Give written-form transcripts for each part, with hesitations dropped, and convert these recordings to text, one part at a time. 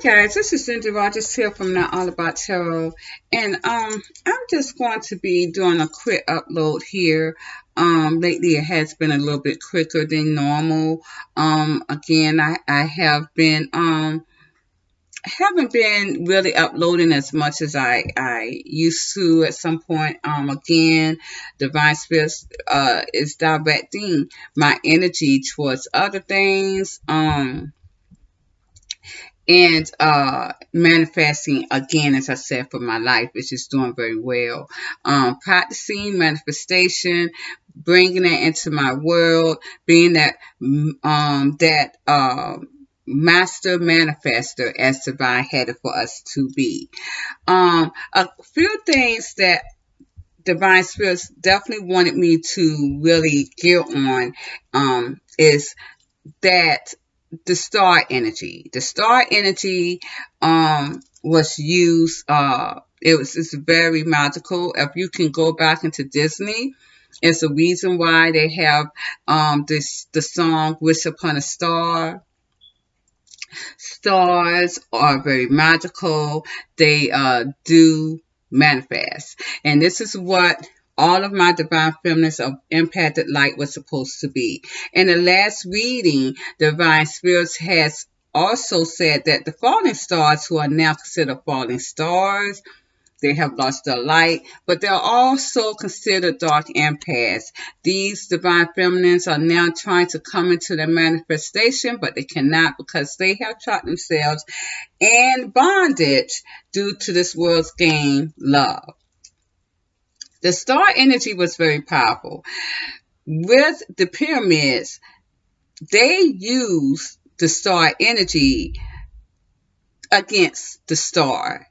guys, this is Cindy Rogers here from Not All About Tarot, and I'm just going to be doing a quick upload here. Lately it has been a little bit quicker than normal. Again, I have been haven't been really uploading as much as I used to at some point. Again, Divine Spirit is directing my energy towards other things. And manifesting again, as I said, for my life, which is doing very well. Practicing manifestation, bringing it into my world, being that master manifester as divine headed for us to be. A few things that divine spirits definitely wanted me to really get on is that the star energy. The star energy was used. It's very magical. If you can go back into Disney, it's the reason why they have the song "Wish Upon a Star." Stars are very magical. They do manifest, and this is what all of my divine feminines of impacted light was supposed to be. In the last reading, divine spirits has also said that the falling stars, who are now considered falling stars, they have lost their light, but they're also considered dark empaths. These divine feminines are now trying to come into their manifestation, but they cannot because they have trapped themselves in bondage due to this world's game, love. The star energy was very powerful. With the pyramids, they used the star energy against the star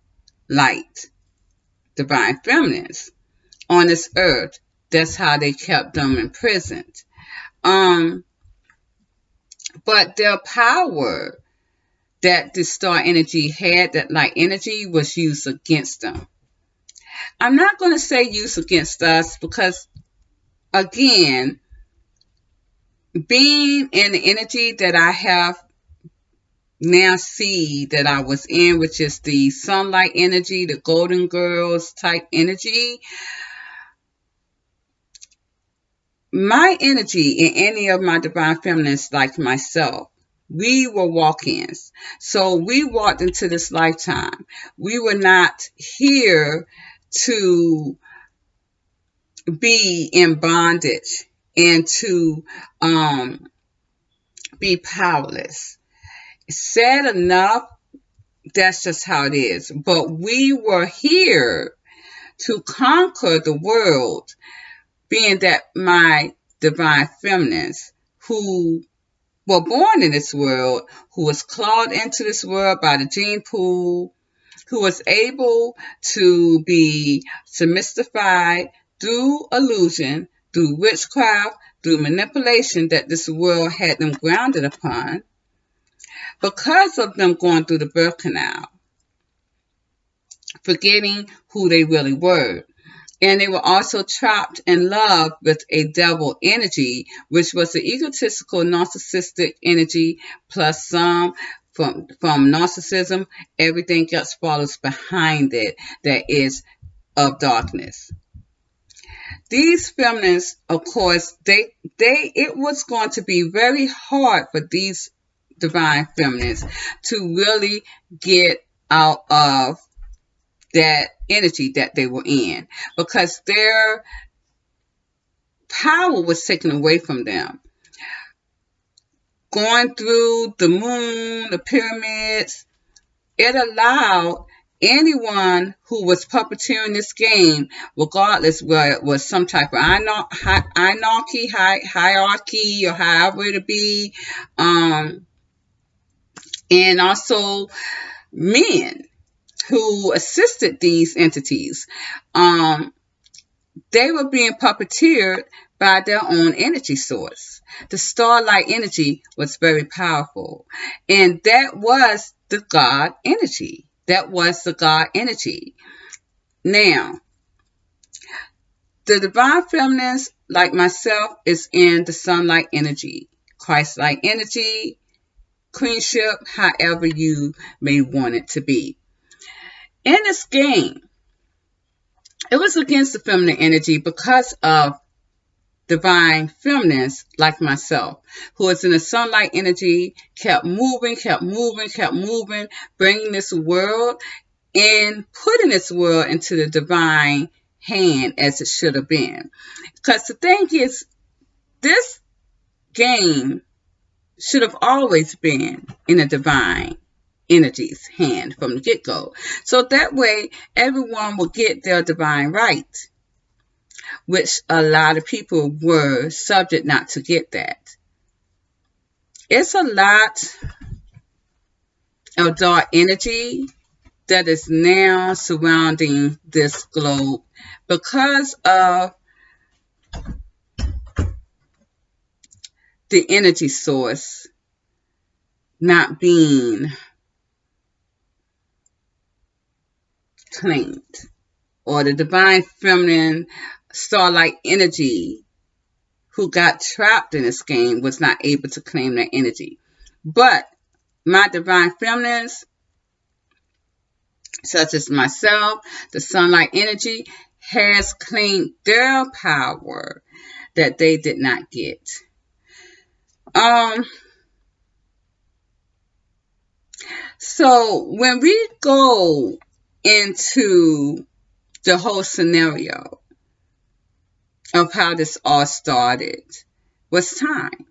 light. Divine feminines on this earth. That's how they kept them imprisoned. But their power that the star energy had, that light energy, was used against them. I'm not going to say used against us because, again, being in the energy that I have now see that I was in, which is the sunlight energy, the golden girls type energy, my energy in any of my divine feminines, like myself, we were walk-ins. So we walked into this lifetime. We were not here to be in bondage and to be powerless. Sad enough, that's just how it is. But we were here to conquer the world, being that my divine feminines who were born in this world, who was clawed into this world by the gene pool, who was able to be submissified through illusion, through witchcraft, through manipulation that this world had them grounded upon, because of them going through the birth canal, forgetting who they really were. And they were also trapped in love with a devil energy, which was the egotistical, narcissistic energy, plus some from narcissism. Everything else follows behind it that is of darkness. These feminists, of course, it was going to be very hard for these divine feminists to really get out of that energy that they were in, because their power was taken away from them. Going through the moon, the pyramids, it allowed anyone who was puppeteering this game, regardless whether it was some type of anarchy, hierarchy, or however it be, and also men who assisted these entities. They were being puppeteered by their own energy source. The starlight energy was very powerful, and that was the God energy. That was the God energy. Now, the divine feminines, like myself, is in the sunlight energy, Christ-like energy, queenship, however you may want it to be. In this game, it was against the feminine energy because of divine feminines like myself, who is in the sunlight energy, kept moving, bringing this world and putting this world into the divine hand as it should have been. Because the thing is, this game should have always been in a divine energy's hand from the get-go. So that way, everyone will get their divine right, which a lot of people were subject not to get that. It's a lot of dark energy that is now surrounding this globe because of the energy source not being claimed, or the divine feminine starlight energy who got trapped in this game was not able to claim that energy. But my divine feminines, such as myself, the sunlight energy, has claimed their power that they did not get. So when we go into the whole scenario of how this all started, was time.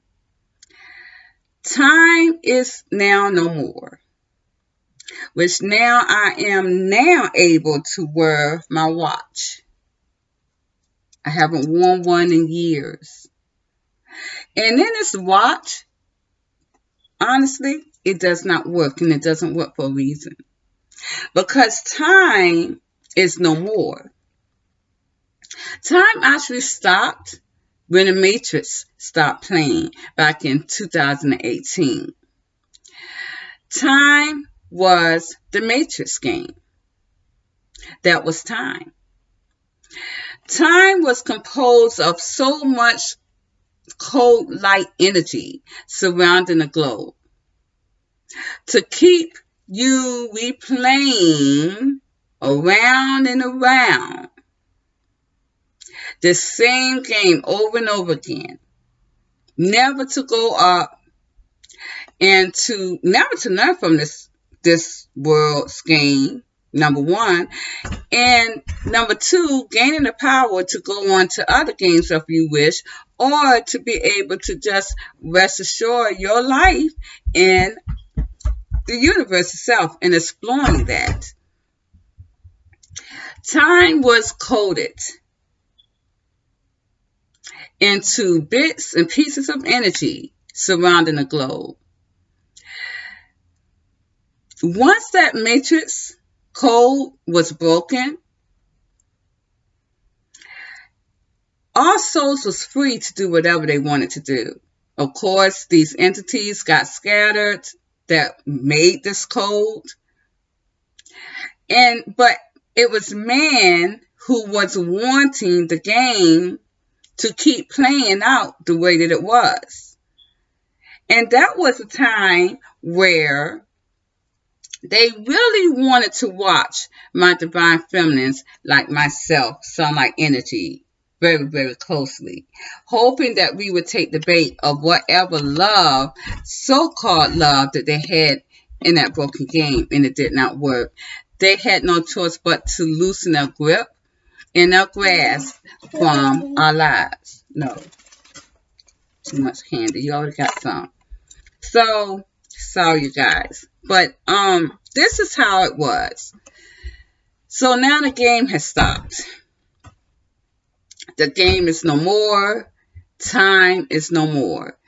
Time is now no more, which now I am now able to wear my watch. I haven't worn one in years. And in this watch, honestly, it does not work, and it doesn't work for a reason. Because time is no more. Time actually stopped when the Matrix stopped playing back in 2018. Time was the Matrix game. That was time. Time was composed of so much cold light energy surrounding the globe to keep you replaying around and around the same game over and over again, never to go up and to never to learn from this world's game, number one, and number two, gaining the power to go on to other games if you wish, or to be able to just rest assured your life in the universe itself and exploring that. Time was coded into bits and pieces of energy surrounding the globe. Once that matrix code was broken, all souls was free to do whatever they wanted to do. Of course, these entities got scattered that made this code. But it was man who was wanting the game to keep playing out the way that it was. And that was a time where they really wanted to watch my divine feminines like myself, sunlight energy, very, very closely, hoping that we would take the bait of whatever love, so-called love, that they had in that broken game, and it did not work. They had no choice but to loosen their grip and their grasp from our lives. No, too much candy. You already got some. So, sorry, you guys. But this is how it was. So now the game has stopped. The game is no more. Time is no more.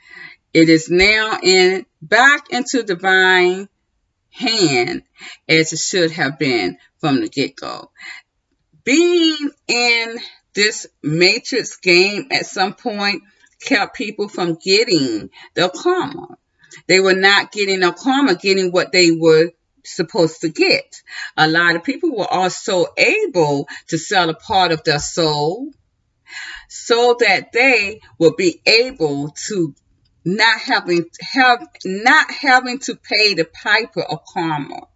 It is now back into divine hand as it should have been from the get-go. Being in this matrix game at some point kept people from getting their karma. They were not getting their karma, getting what they were supposed to get. A lot of people were also able to sell a part of their soul so that they will be able to not having to pay the piper of karma.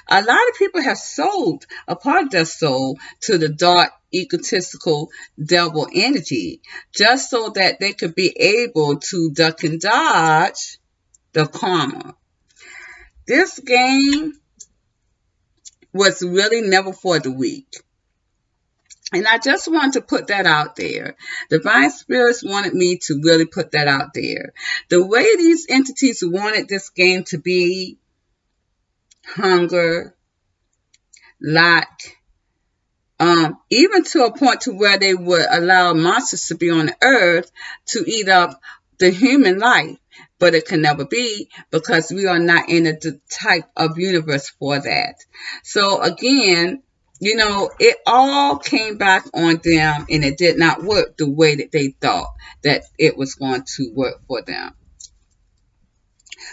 A lot of people have sold a part of their soul to the dark, egotistical devil energy just so that they could be able to duck and dodge the karma. This game was really never for the weak. And I just want to put that out there. Divine Spirits wanted me to really put that out there. The way these entities wanted this game to be, hunger, lack, even to a point to where they would allow monsters to be on the earth to eat up the human life. But it can never be because we are not in the type of universe for that. So again, it all came back on them and it did not work the way that they thought that it was going to work for them.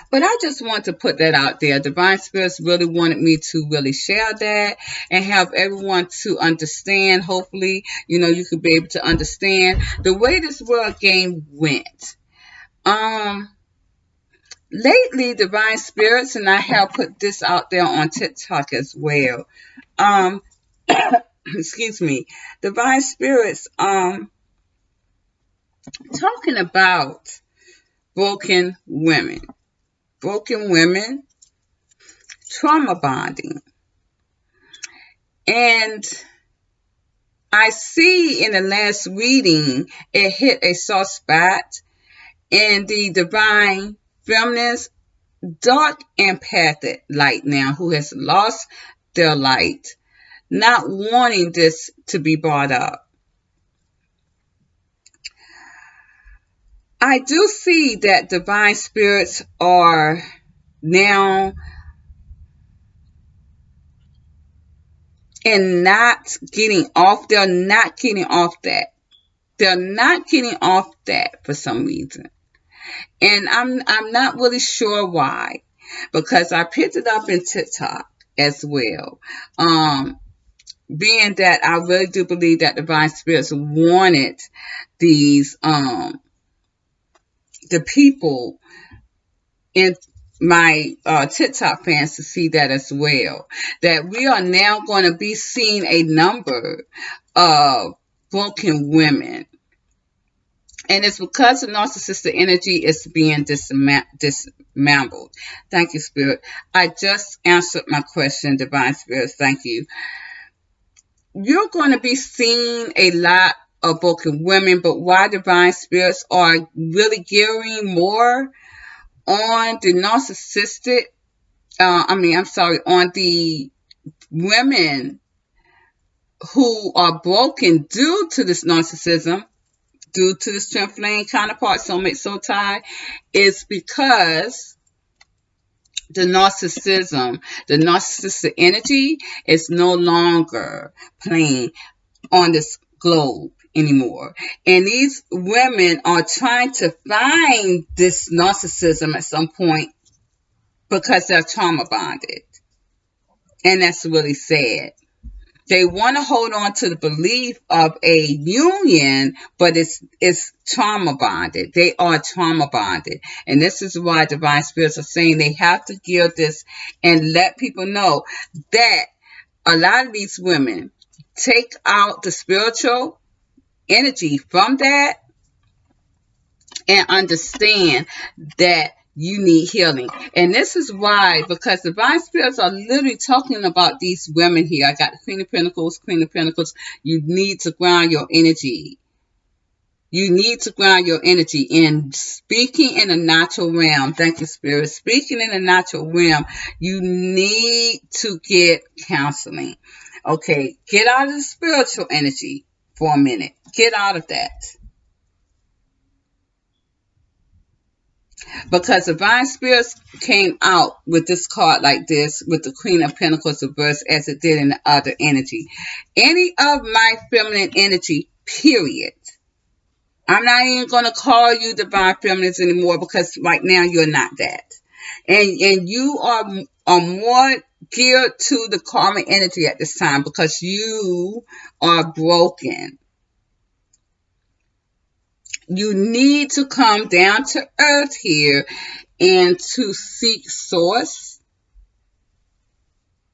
But I just want to put that out there. Divine Spirits really wanted me to really share that and have everyone to understand. Hopefully, you could be able to understand the way this world game went. Lately, Divine Spirits, and I have put this out there on TikTok as well. Excuse me. Divine Spirits, talking about broken women. Broken women, trauma bonding. And I see in the last reading, it hit a soft spot in the divine feminist, dark empathic light now, who has lost their light, not wanting this to be brought up. I do see that divine spirits are now and not getting off. They're not getting off that. They're not getting off that for some reason. And I'm not really sure why, because I picked it up in TikTok as well. Being that I really do believe that divine spirits wanted these the people in my TikTok fans to see that as well. That we are now going to be seeing a number of broken women. And it's because the narcissistic energy is being dismantled. Thank you, Spirit. I just answered my question, Divine Spirits. Thank you. You're going to be seeing a lot of broken women, but why Divine Spirits are really gearing more on the narcissistic, on the women who are broken due to this narcissism, due to this twin flame counterpart, soulmate, soul tie, is because the narcissistic energy is no longer playing on this globe anymore. And these women are trying to find this narcissism at some point because they're trauma bonded. And that's really sad. They want to hold on to the belief of a union, but it's trauma bonded. They are trauma bonded. And this is why divine spirits are saying they have to give this and let people know that a lot of these women take out the spiritual energy from that and understand that you need healing. And this is why, because divine spirits are literally talking about these women here. I got the Queen of Pentacles, Queen of Pentacles. You need to ground your energy. You need to ground your energy in speaking in the natural realm. Thank you, Spirit. Speaking in the natural realm, you need to get counseling. Okay, get out of the spiritual energy for a minute. Get out of that. Because divine spirits came out with this card like this, with the Queen of Pentacles reversed as it did in the other energy. Any of my feminine energy, period. I'm not even going to call you divine feminines anymore because right now you're not that. And you are more geared to the karmic energy at this time because you are broken. You need to come down to earth here and to seek source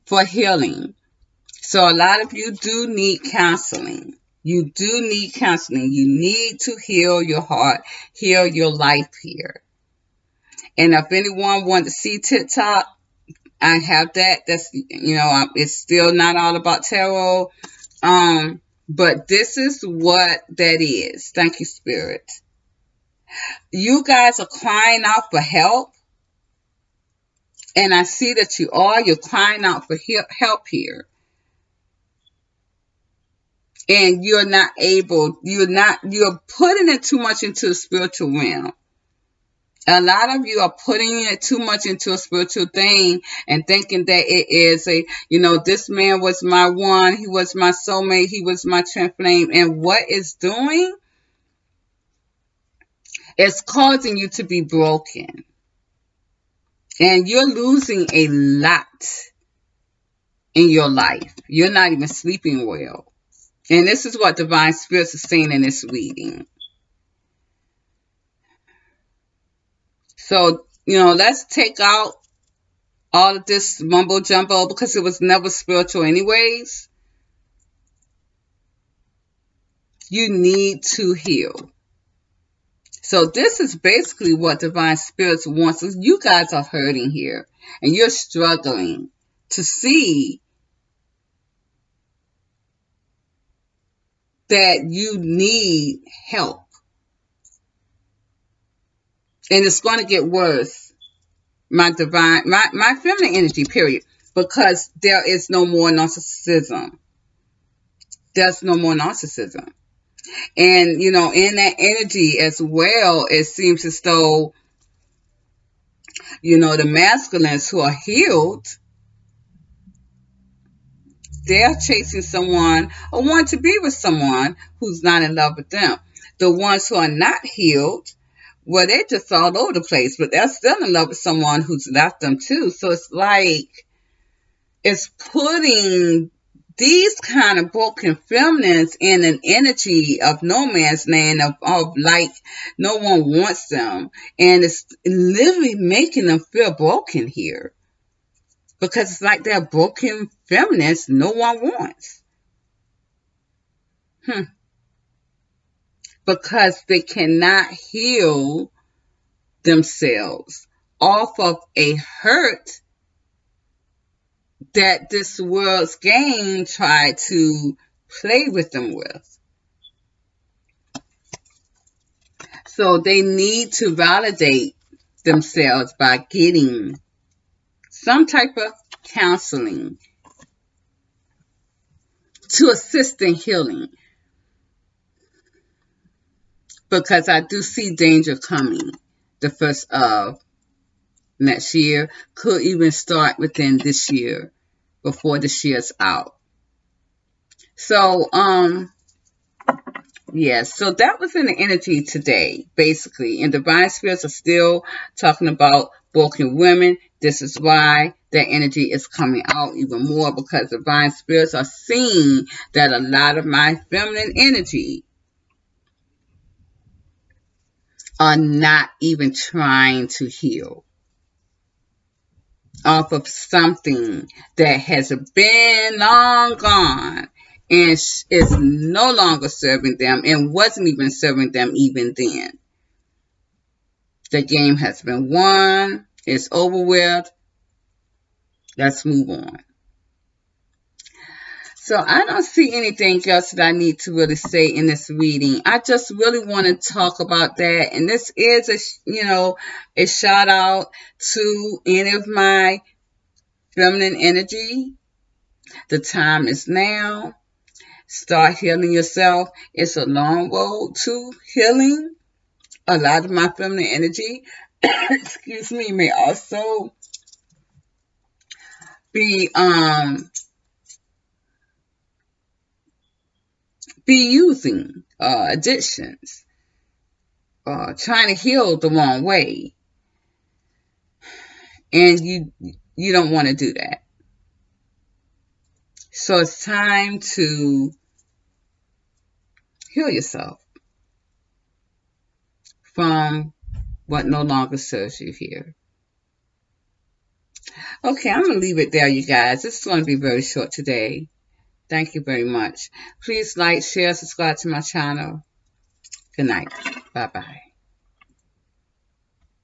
for healing. So a lot of you do need counseling. You do need counseling. You need to heal your heart, heal your life here. And if anyone wants to see TikTok, I have that. That's, it's still not all about tarot. But this is what that is. Thank you, Spirit. You guys are crying out for help. And I see that you are. You're crying out for help here. And you're not able, you're putting it too much into the spiritual realm. A lot of you are putting it too much into a spiritual thing and thinking that it is this man was my one, he was my soulmate, he was my twin flame. And what it's doing is causing you to be broken. And you're losing a lot in your life. You're not even sleeping well. And this is what Divine Spirits is saying in this reading. So, let's take out all of this mumbo jumbo because it was never spiritual anyways. You need to heal. So this is basically what Divine Spirits wants. You guys are hurting here and you're struggling to see that you need help. And it's going to get worse. My feminine energy, period. Because there is no more narcissism. There's no more narcissism. And, in that energy as well, it seems as though, the masculines who are healed, they're chasing someone or want to be with someone who's not in love with them. The ones who are not healed, well, they're just all over the place, but they're still in love with someone who's left them too. So it's like, it's putting these kind of broken feminines in an energy of no man's land, of like no one wants them. And it's literally making them feel broken here. Because it's like they're broken feminists no one wants. Because they cannot heal themselves off of a hurt that this world's game tried to play with them with. So they need to validate themselves by getting some type of counseling to assist in healing. Because I do see danger coming the first of next year. Could even start within this year, before this year's out. So, yes, so that was in the energy today, basically. And Divine Spirits are still talking about broken women. This is why that energy is coming out even more, because Divine Spirits are seeing that a lot of my feminine energy are not even trying to heal off of something that has been long gone and is no longer serving them and wasn't even serving them even then. The game has been won. It's over with. Let's move on. So I don't see anything else that I need to really say in this reading. I just really want to talk about that. And this is a shout out to any of my feminine energy. The time is now. Start healing yourself. It's a long road to healing. A lot of my feminine energy, excuse me, may also be using addictions, trying to heal the wrong way, and you don't want to do that. So it's time to heal yourself. from what no longer serves you here. Okay, I'm going to leave it there, you guys. This is going to be very short today. Thank you very much. Please like, share, subscribe to my channel. Good night. Bye-bye.